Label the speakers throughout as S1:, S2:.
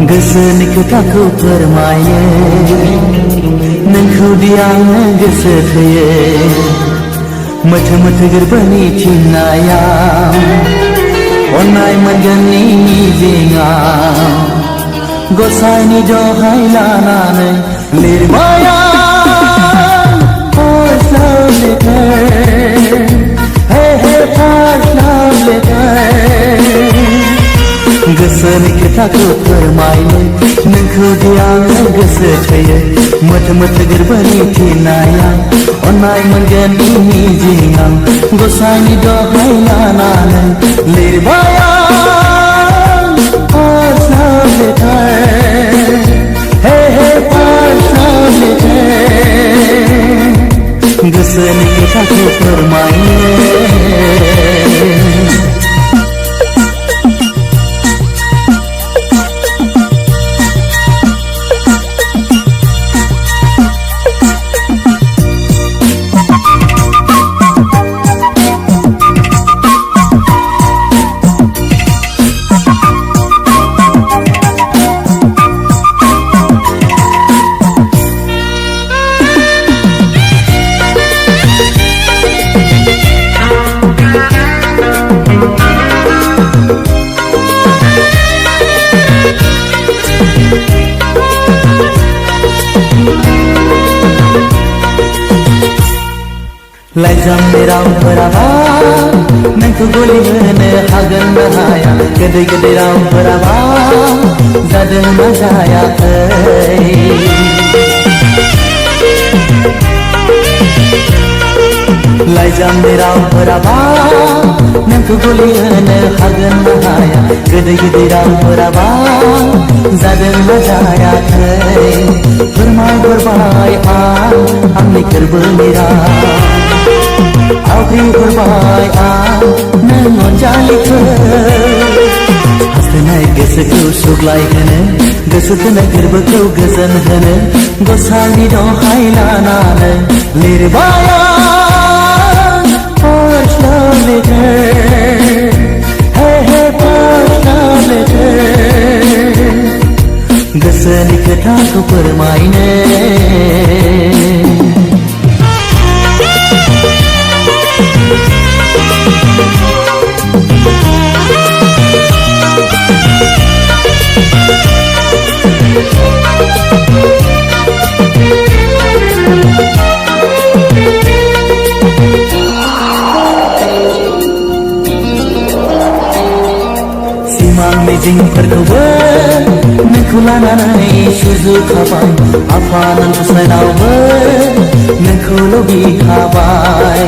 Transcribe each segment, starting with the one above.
S1: गोसोनि खोथाखौ फोरमायो नोंखौ दि आङो गोसो थोयो मोथो मोथो गोरबोनि थिननायाव अननाय मोनगोननि मिजिङाव गसाइनि दहाय लानानै लिरबाय आं फार्स्ट लाभ लेटार हे हे फार्स्ट लाभ लेटार गोसोनि खोथाखौ फोरमायनो नोंखौ दि आङो गोसो थोयो मोथो मोथो गोरबोनि थिननायाव अननाय मोनगोननि मिजिङाव गसाइनि दहाय लानानै लिरबाय आं फार्स्ट लाभ लेटार हे हे फार्स्ट लाभ लेटार गोसोनि खोथाखौ फोरमायनो लाइजामनि रावफोराबा नोंखौ गलि होनो हागोन ना हाया गोदै गोदै रावफोराबा जादों ना जायाखै लाइजामनि रावफोराबा नोंखौ गलि होनो हागोन ना हाया गोदै गोदै रावफोराबा जादों ना जायाखै फोरमायहरबाय आंनि गोरबोनि राव आवग्रिहरबाय आं नों अनजालिखौ हास्थायनाय गोसोखौ सुग्लायहोनो गोसो थोनाय गोरबोखौ गोजोन होनो गसाइनि दहाय लानानै लिरबाय आं फार्स्ट लाभ लेटार हे हे फार्स्ट लाभ लेटार गोसोनि खोथाखौ फोरमायनो सिमां मिजिंफोरखौबो नोंखौ लानानै सुजुखाबाय आफा नों गसाइनावबो नोंखौ लुबैखाबाय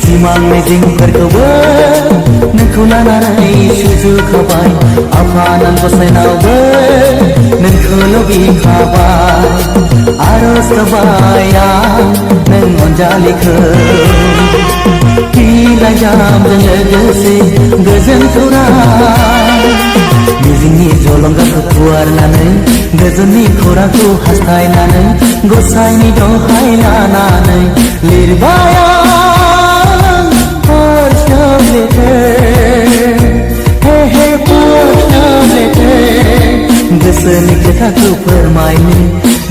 S1: सिमां मिजिंफोरखौबो नोंखौ लानानै सुजुखाबाय आफा नों गसाइनावबो नोंखौ लुबैखाबाय आरज गाबबाय आं नों अनजालिखौ लाइजामजों लोगोसे गोजोन खौरां मिजिंनि जलंगाखौ फुवारनानै गोजोननि खौरांखौ हास्थायनानै गसाइनि दहाय लानानै लिरबाय आं फार्स्ट लाभ लेटार हे हे फार्स्ट लाभ लेटार गोसोनि खोथाखौ फोरमायनो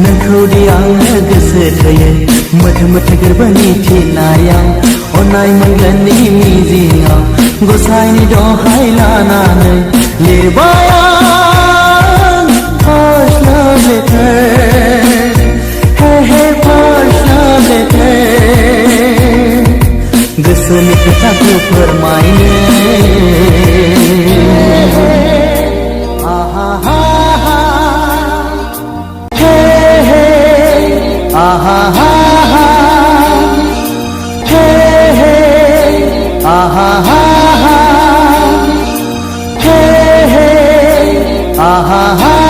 S1: नोंखौ दि आङो गोसो थोयो मोथो मोथो गोरबोनि थिननायाव अननाय मोनगोननि मिजिङाव गसाइनि दहाय लानानै लिरबाय आं फार्स्ट लाभ लेटार हे हे फार्स्ट लाभ लेटार गोसोनि खोथाखौ फोरमायनो आहा हा हा हे हे आहा हा हा आहा हा हा हे हे आहा हा